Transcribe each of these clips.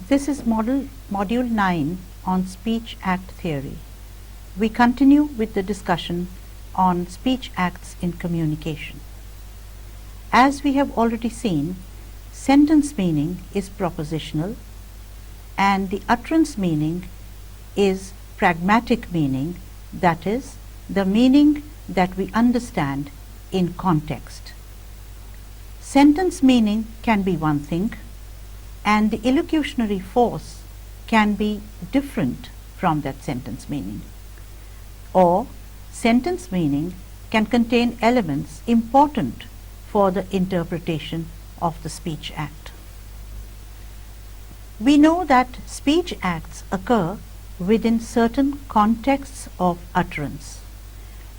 This is Module 9 on Speech Act Theory. We continue with the discussion on speech acts in communication. As we have already seen, sentence meaning is propositional and the utterance meaning is pragmatic meaning, that is, the meaning that we understand in context. Sentence meaning can be one thing, and the illocutionary force can be different from that sentence meaning. Or sentence meaning can contain elements important for the interpretation of the speech act. We know that speech acts occur within certain contexts of utterance.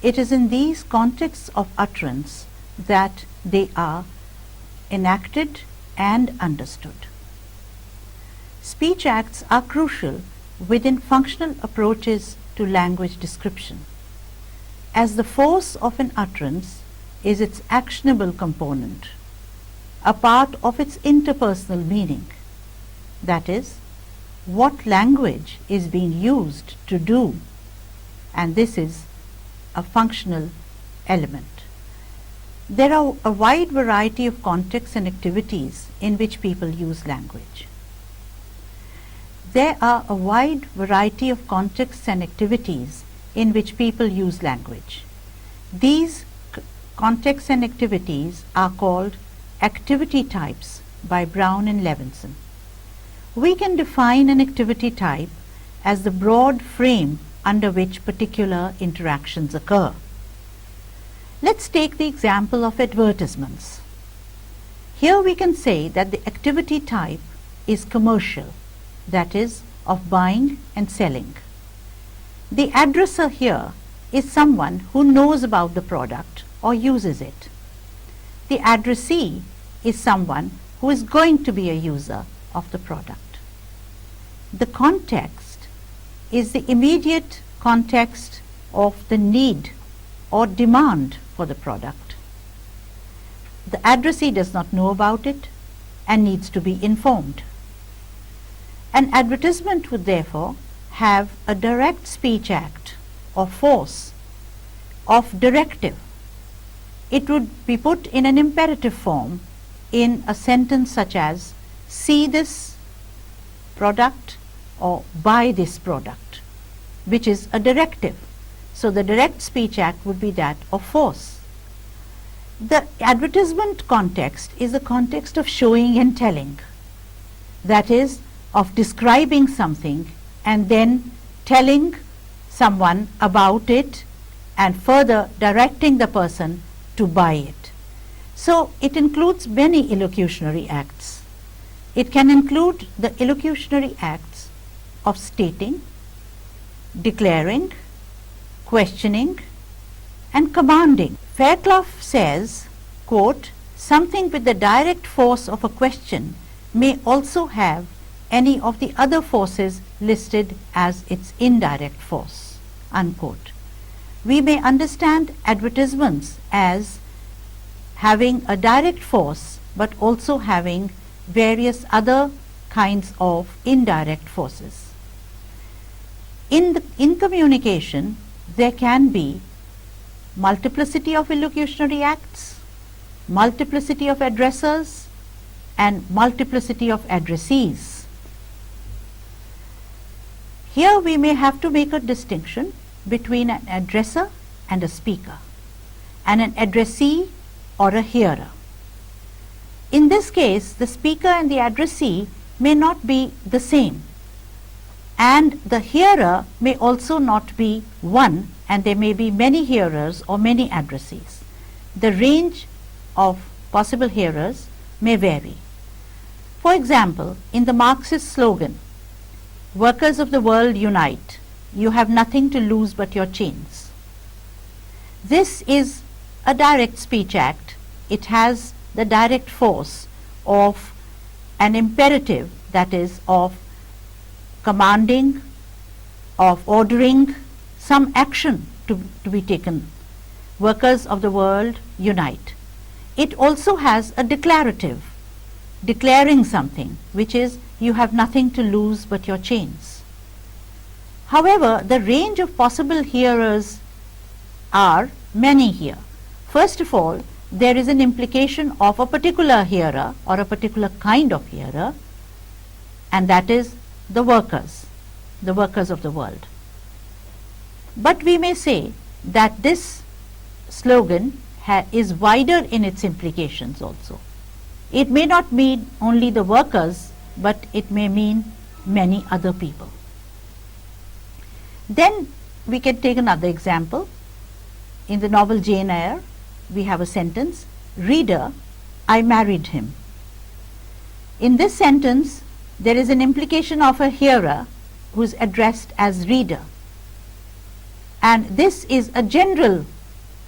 It is in these contexts of utterance that they are enacted and understood. Speech acts are crucial within functional approaches to language description, as the force of an utterance is its actionable component, a part of its interpersonal meaning, that is, what language is being used to do, and this is a functional element. There are a wide variety of contexts and activities in which people use language. There are a wide variety of contexts and activities in which people use language. These contexts and activities are called activity types by Brown and Levinson. We can define an activity type as the broad frame under which particular interactions occur. Let's take the example of advertisements. Here we can say that the activity type is commercial, that is, of buying and selling. The addresser here is someone who knows about the product or uses it. The addressee is someone who is going to be a user of the product. The context is the immediate context of the need or demand for the product. The addressee does not know about it and needs to be informed. An advertisement would therefore have a direct speech act or force of directive. It would be put in an imperative form in a sentence such as, see this product or buy this product, which is a directive. So the direct speech act would be that of force. The advertisement context is a context of showing and telling, that is, of describing something and then telling someone about it and further directing the person to buy it. So it includes many illocutionary acts. It can include the illocutionary acts of stating, declaring, questioning, and commanding. Fairclough says, quote, something with the direct force of a question may also have any of the other forces listed as its indirect force, unquote. We may understand advertisements as having a direct force but also having various other kinds of indirect forces. In communication, there can be multiplicity of illocutionary acts, multiplicity of addressers, and multiplicity of addressees. Here we may have to make a distinction between an addresser and a speaker, and an addressee or a hearer. In this case, the speaker and the addressee may not be the same, and the hearer may also not be one, and there may be many hearers or many addressees. The range of possible hearers may vary. For example, in the Marxist slogan, workers of the world unite, you have nothing to lose but your chains. This is a direct speech act. It has the direct force of an imperative, that is, of commanding, of ordering some action to be taken. Workers of the world unite. It also has a declarative. declaring something, which is you have nothing to lose but your chains. However, the range of possible hearers are many here. First of all, there is an implication of a particular hearer or a particular kind of hearer, and that is the workers of the world. But we may say that this slogan is wider in its implications also. It may not mean only the workers, but it may mean many other people. Then we can take another example. In the novel Jane Eyre, we have a sentence, "Reader, I married him." In this sentence, there is an implication of a hearer who is addressed as reader. And this is a general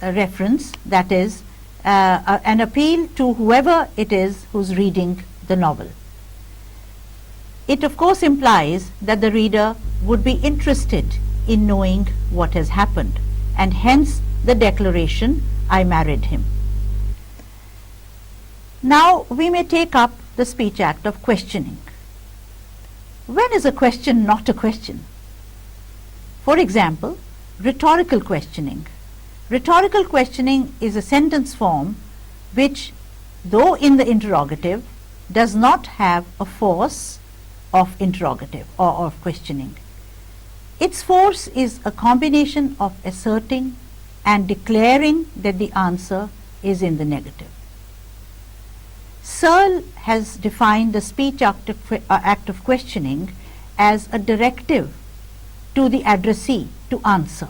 reference, that is an appeal to whoever it is who's reading the novel. It of course implies that the reader would be interested in knowing what has happened, and hence the declaration, "I married him." Now we may take up the speech act of questioning. When is a question not a question? For example, rhetorical questioning. Rhetorical questioning is a sentence form which, though in the interrogative, does not have a force of interrogative or of questioning. Its force is a combination of asserting and declaring that the answer is in the negative. Searle has defined the speech act of questioning as a directive to the addressee to answer.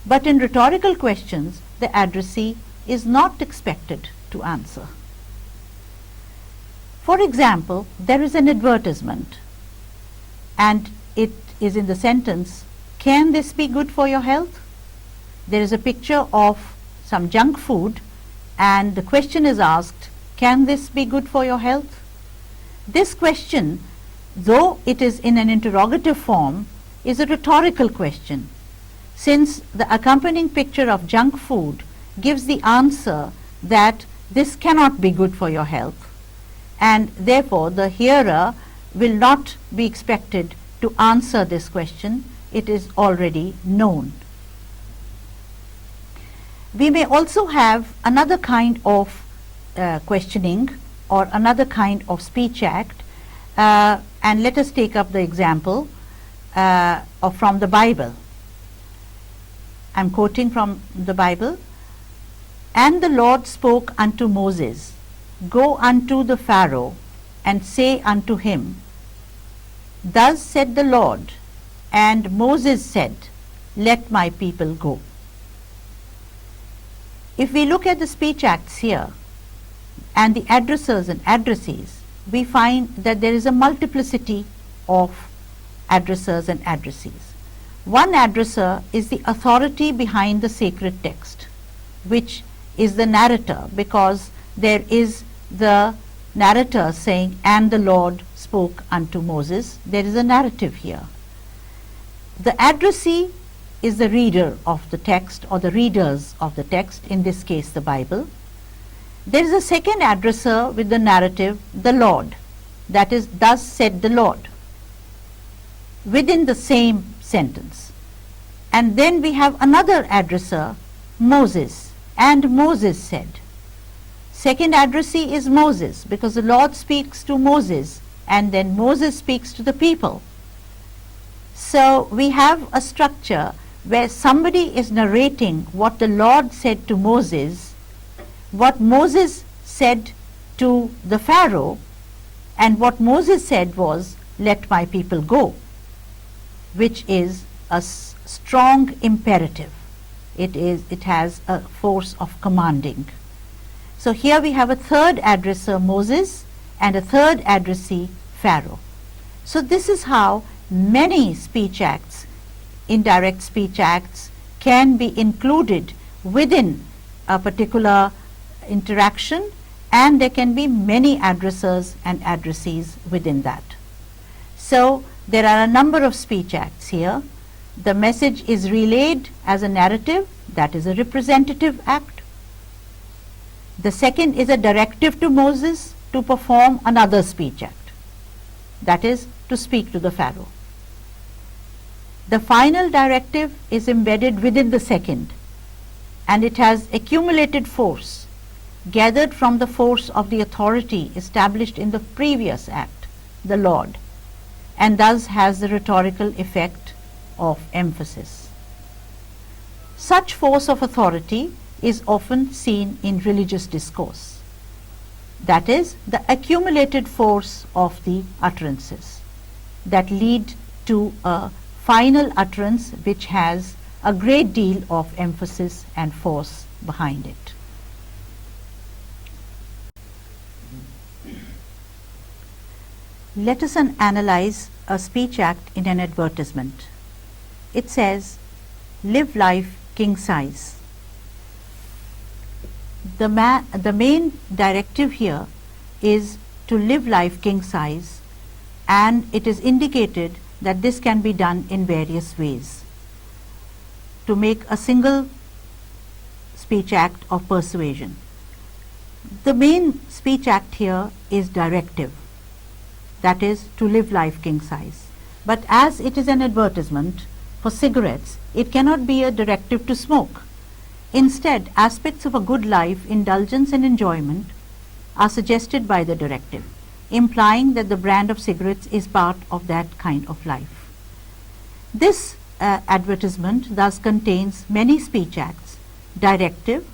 But in rhetorical questions, the addressee is not expected to answer. For example, there is an advertisement and it is in the sentence, "Can this be good for your health?" There is a picture of some junk food and the question is asked, "Can this be good for your health?" This question, though it is in an interrogative form, is a rhetorical question, since the accompanying picture of junk food gives the answer that this cannot be good for your health, and therefore the hearer will not be expected to answer this question. It is already known. We may also have another kind of questioning or another kind of speech act, and let us take up the example from the Bible. I'm quoting from the Bible. "And the Lord spoke unto Moses, Go unto the Pharaoh, and say unto him, Thus said the Lord. And Moses said, Let my people go." If we look at the speech acts here, and the addressers and addressees, we find that there is a multiplicity of addressers and addressees. One addresser is the authority behind the sacred text, which is the narrator, because there is the narrator saying, "And the Lord spoke unto Moses." There is a narrative here. The addressee is the reader of the text or the readers of the text, in this case the Bible. There is a second addresser with the narrative, the Lord, that is, "Thus said the Lord," within the same sentence. And then we have another addresser, Moses, "And Moses said." Second addressee is Moses, because the Lord speaks to Moses and then Moses speaks to the people. So we have a structure where somebody is narrating what the Lord said to Moses, what Moses said to the Pharaoh, and what Moses said was, "Let my people go," which is a strong imperative. It has a force of commanding. So here we have a third addresser, Moses, and a third addressee, Pharaoh. So this is how many speech acts, indirect speech acts, can be included within a particular interaction, and there can be many addressers and addressees within that. So there are a number of speech acts here. The message is relayed as a narrative, that is a representative act. The second is a directive to Moses, to perform another speech act, that is, to speak to the Pharaoh. The final directive is embedded within the second, and it has accumulated force gathered from the force of the authority established in the previous act, the Lord, and thus has the rhetorical effect of emphasis. Such force of authority is often seen in religious discourse, that is, the accumulated force of the utterances that lead to a final utterance which has a great deal of emphasis and force behind it. Let us analyze a speech act in an advertisement. It says, "Live life king size." The main directive here is to live life king size, and it is indicated that this can be done in various ways to make a single speech act of persuasion. The main speech act here is directive, that is, to live life king size. But as it is an advertisement for cigarettes, it cannot be a directive to smoke. Instead, aspects of a good life, indulgence and enjoyment are suggested by the directive, implying that the brand of cigarettes is part of that kind of life. This advertisement thus contains many speech acts, directive,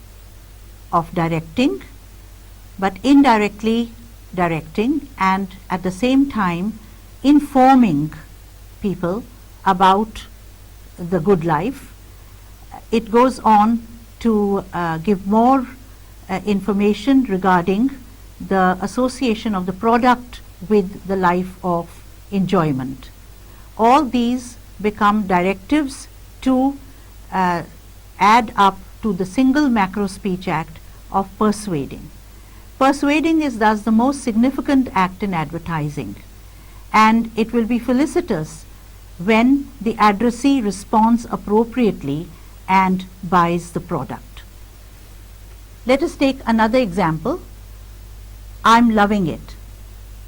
of directing, but indirectly directing, and at the same time informing people about the good life. It goes on to give more information regarding the association of the product with the life of enjoyment. All these become directives to add up to the single macro speech act of persuading. Persuading is thus the most significant act in advertising, and it will be felicitous when the addressee responds appropriately and buys the product. Let us take another example. "I'm loving it."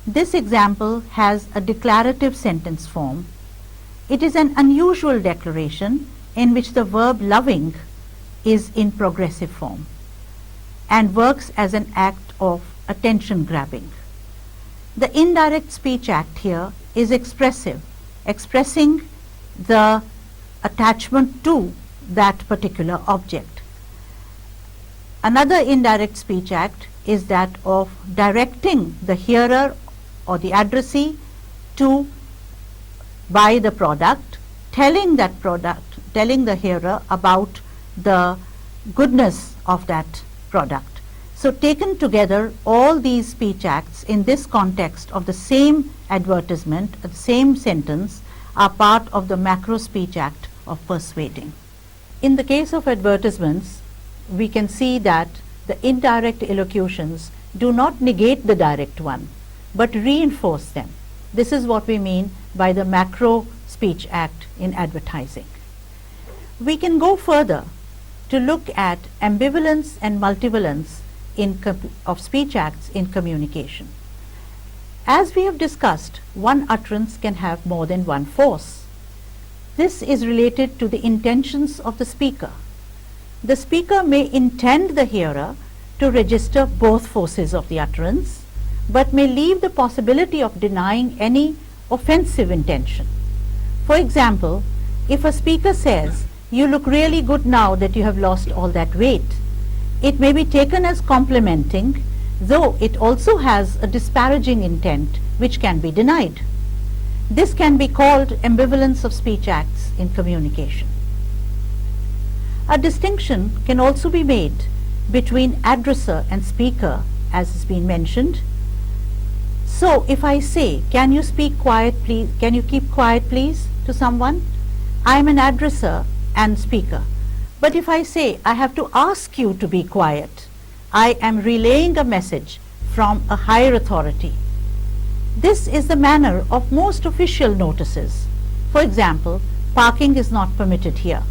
This example has a declarative sentence form. It is an unusual declaration in which the verb loving is in progressive form and works as an act of attention grabbing. The indirect speech act here is expressive, expressing the attachment to that particular object. Another indirect speech act is that of directing the hearer or the addressee to buy the product, telling the hearer about the goodness of that product. So taken together, all these speech acts in this context of the same advertisement, the same sentence, are part of the macro speech act of persuading. In the case of advertisements, we can see that the indirect elocutions do not negate the direct one, but reinforce them. This is what we mean by the macro speech act in advertising. We can go further to look at ambivalence and multivalence of speech acts in communication. As we have discussed, one utterance can have more than one force. This is related to the intentions of the speaker. The speaker may intend the hearer to register both forces of the utterance, but may leave the possibility of denying any offensive intention. For example, if a speaker says, "You look really good now that you have lost all that weight," it may be taken as complimenting, though it also has a disparaging intent which can be denied. This can be called ambivalence of speech acts in communication. A distinction can also be made between addresser and speaker, as has been mentioned. So if I say, "Can you speak quiet please, can you keep quiet please," to someone, I am an addresser and speaker. But if I say, "I have to ask you to be quiet," I am relaying a message from a higher authority. This is the manner of most official notices. For example, "Parking is not permitted here."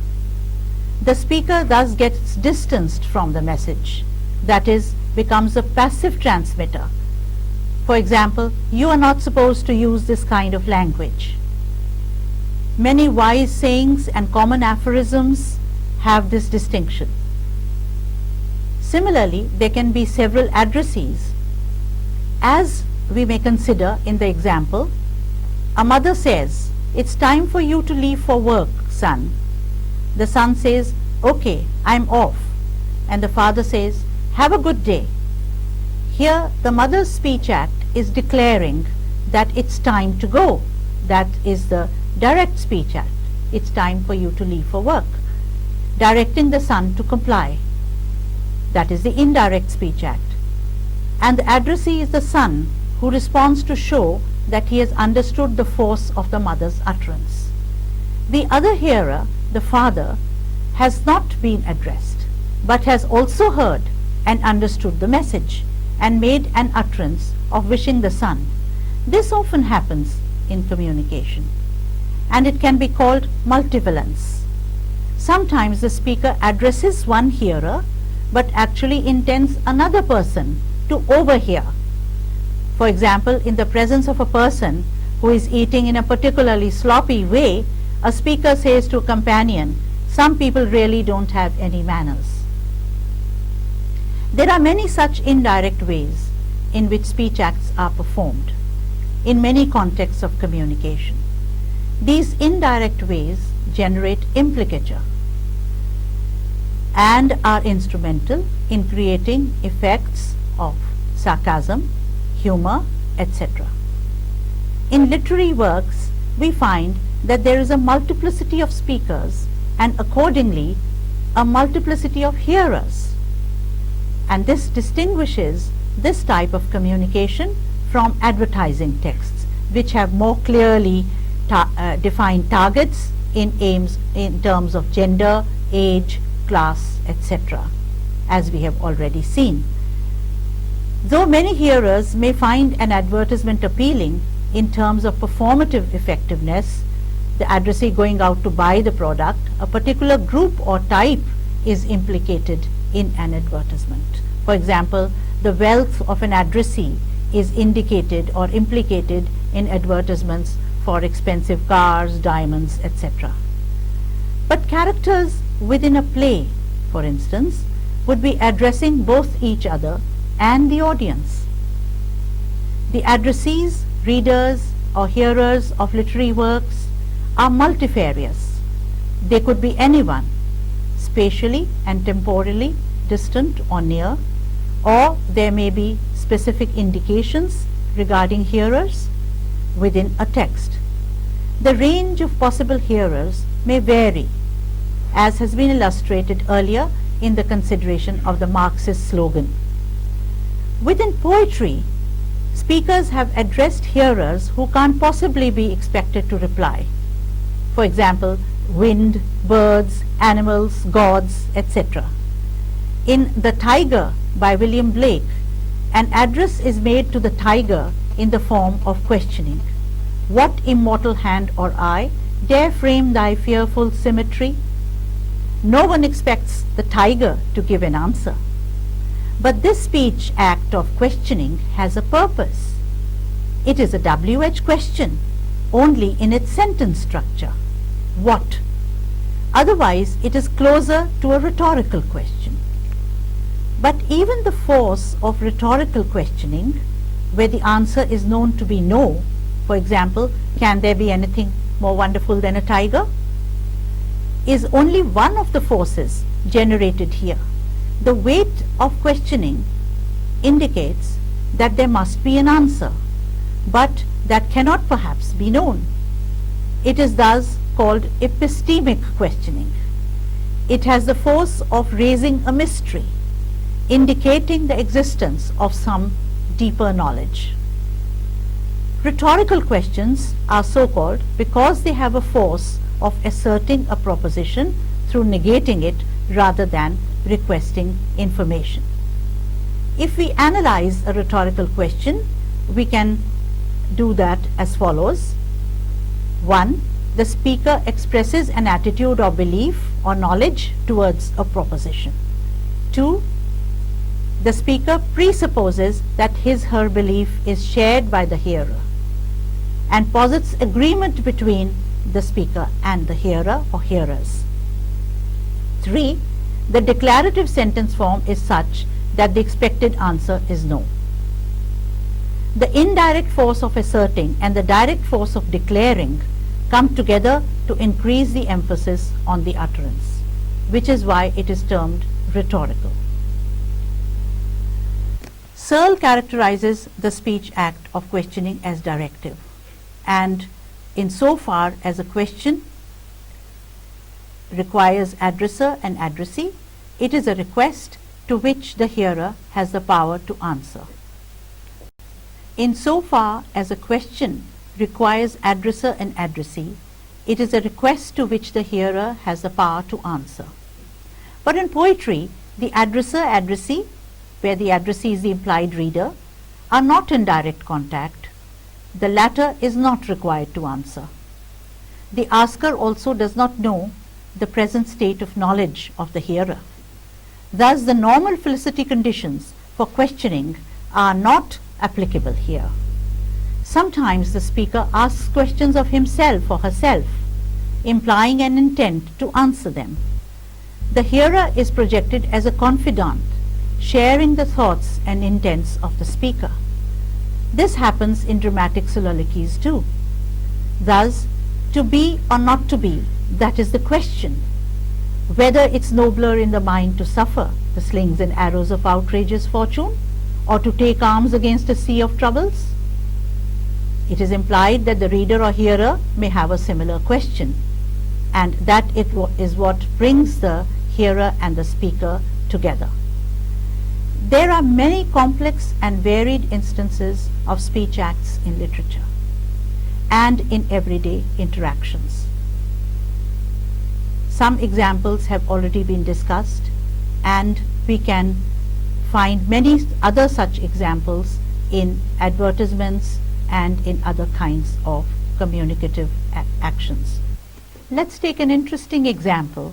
The speaker thus gets distanced from the message, that is, becomes a passive transmitter, For example, you are not supposed to use this kind of language. Many wise sayings and common aphorisms have this distinction. Similarly, there can be several addressees. As we may consider in the example, a mother says, "It's time for you to leave for work, son." The son says, "Okay, I'm off." And the father says, "Have a good day." Here, the Mother's Speech Act is declaring that it's time to go. That is the Direct Speech Act. It's time for you to leave for work, directing the son to comply. That is the Indirect Speech Act. And the addressee is the son, who responds to show that he has understood the force of the mother's utterance. The other hearer, the father, has not been addressed, but has also heard and understood the message and made an utterance of wishing the son. This often happens in communication, and it can be called multivalence. Sometimes the speaker addresses one hearer but actually intends another person to overhear. For example, in the presence of a person who is eating in a particularly sloppy way, a speaker says to a companion, "Some people really don't have any manners." There are many such indirect ways in which speech acts are performed in many contexts of communication. These indirect ways generate implicature and are instrumental in creating effects of sarcasm, humor, etc. In literary works, we find that there is a multiplicity of speakers and accordingly a multiplicity of hearers. And this distinguishes this type of communication from advertising texts, which have more clearly defined targets in aims in terms of gender, age, class, etc., as we have already seen. Though many hearers may find an advertisement appealing in terms of performative effectiveness, the addressee going out to buy the product, a particular group or type is implicated in an advertisement. For example, the wealth of an addressee is indicated or implicated in advertisements for expensive cars, diamonds, etc. But characters within a play, for instance, would be addressing both each other and the audience. The addressees, readers, or hearers of literary works are multifarious. They could be anyone, spatially and temporally distant or near, or there may be specific indications regarding hearers within a text. The range of possible hearers may vary, as has been illustrated earlier in the consideration of the Marxist slogan. Within poetry, speakers have addressed hearers who can't possibly be expected to reply. For example, wind, birds, animals, gods, etc. In The Tiger by William Blake, an address is made to the tiger in the form of questioning. "What immortal hand or eye dare frame thy fearful symmetry?" No one expects the tiger to give an answer. But this speech act of questioning has a purpose. It is a WH question, only in its sentence structure. What? Otherwise, it is closer to a rhetorical question. But even the force of rhetorical questioning, where the answer is known to be no, for example, "Can there be anything more wonderful than a tiger?" is only one of the forces generated here. The weight of questioning indicates that there must be an answer, but that cannot perhaps be known. It is thus called epistemic questioning. It has the force of raising a mystery, indicating the existence of some deeper knowledge. Rhetorical questions are so called because they have a force of asserting a proposition through negating it rather than requesting information. If we analyze a rhetorical question, we can do that as follows. 1. The speaker expresses an attitude or belief or knowledge towards a proposition. 2. the speaker presupposes that his/her belief is shared by the hearer and posits agreement between the speaker and the hearer or hearers. 3. The declarative sentence form is such that the expected answer is no. The indirect force of asserting and the direct force of declaring come together to increase the emphasis on the utterance, which is why it is termed rhetorical. Searle characterizes the speech act of questioning as directive, and insofar as a question requires addresser and addressee, it is a request to which the hearer has the power to answer. Insofar as a question requires addresser and addressee, it is a request to which the hearer has the power to answer. But in poetry, the addresser-addressee, where the addressee is the implied reader, are not in direct contact. The latter is not required to answer. The asker also does not know the present state of knowledge of the hearer. Thus, the normal felicity conditions for questioning are not applicable here. Sometimes the speaker asks questions of himself or herself, implying an intent to answer them. The hearer is projected as a confidant, sharing the thoughts and intents of the speaker. This happens in dramatic soliloquies too. Thus, to be or not to be, that is the question. Whether it's nobler in the mind to suffer the slings and arrows of outrageous fortune, or to take arms against a sea of troubles. It is implied that the reader or hearer may have a similar question, and that is what brings the hearer and the speaker together. There are many complex and varied instances of speech acts in literature and in everyday interactions. Some examples have already been discussed, and we can find many other such examples in advertisements and in other kinds of communicative actions. Let's take an interesting example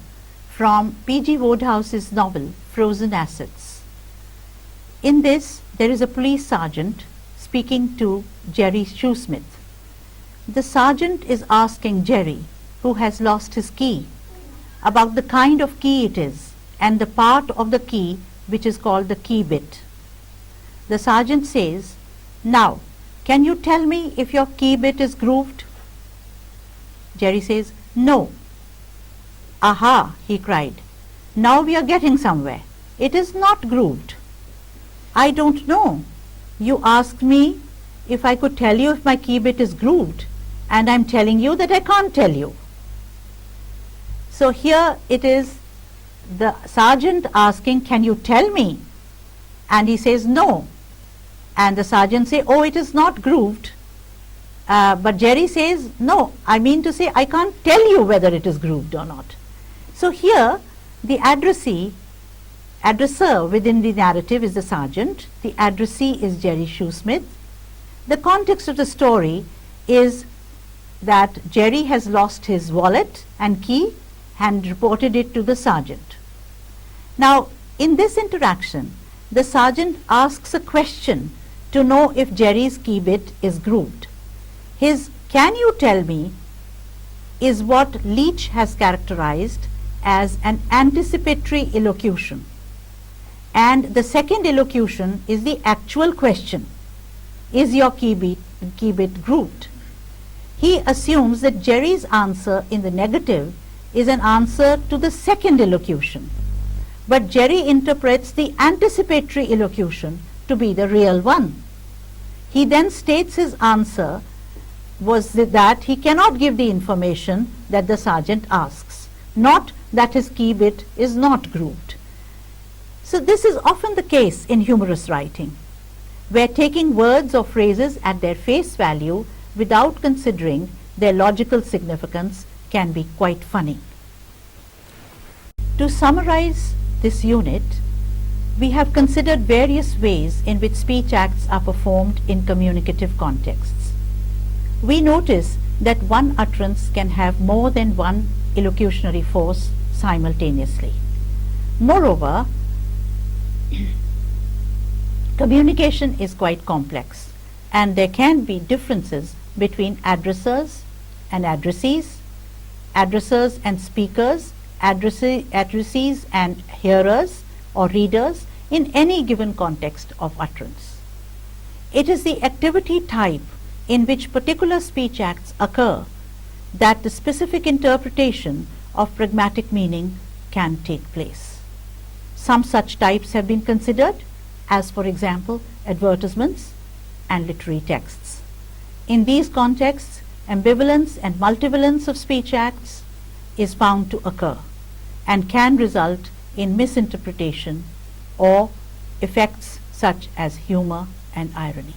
from P.G. Wodehouse's novel Frozen Assets. In this, there is a police sergeant speaking to Jerry Shoesmith. The sergeant is asking Jerry, who has lost his key, about the kind of key it is and the part of the key which is called the key bit. The sergeant says, "Now, can you tell me if your key bit is grooved?" Jerry says, "No." "Aha," he cried, "now we are getting somewhere. It is not grooved." "I don't know. You asked me if I could tell you if my key bit is grooved, and I'm telling you that I can't tell you." So here it is the sergeant asking, "Can you tell me?" And he says, "No." And the sergeant says, "Oh, it is not grooved." But Jerry says, "No, I mean to say I can't tell you whether it is grooved or not." So here the addresser within the narrative is the sergeant, the addressee is Jerry Shoesmith. The context of the story is that Jerry has lost his wallet and key and reported it to the sergeant. Now, in this interaction, the sergeant asks a question to know if Jerry's key bit is grooved. His "can you tell me" is what Leach has characterized as an anticipatory elocution. And the second elocution is the actual question, "Is your key bit grooved?" He assumes that Jerry's answer in the negative is an answer to the second elocution, but Jerry interprets the anticipatory elocution to be the real one. He then states his answer was that he cannot give the information that the sergeant asks, not that his key bit is not grooved. So this is often the case in humorous writing, where taking words or phrases at their face value without considering their logical significance can be quite funny. To summarize this unit, we have considered various ways in which speech acts are performed in communicative contexts. We notice that one utterance can have more than one elocutionary force simultaneously. Moreover, Communication is quite complex, and there can be differences between addressers and addressees, addressers and speakers, addressees and hearers or readers in any given context of utterance. It is the activity type in which particular speech acts occur that the specific interpretation of pragmatic meaning can take place. Some such types have been considered, as for example advertisements and literary texts. In these contexts, ambivalence and multivalence of speech acts is found to occur and can result in misinterpretation or effects such as humor and irony.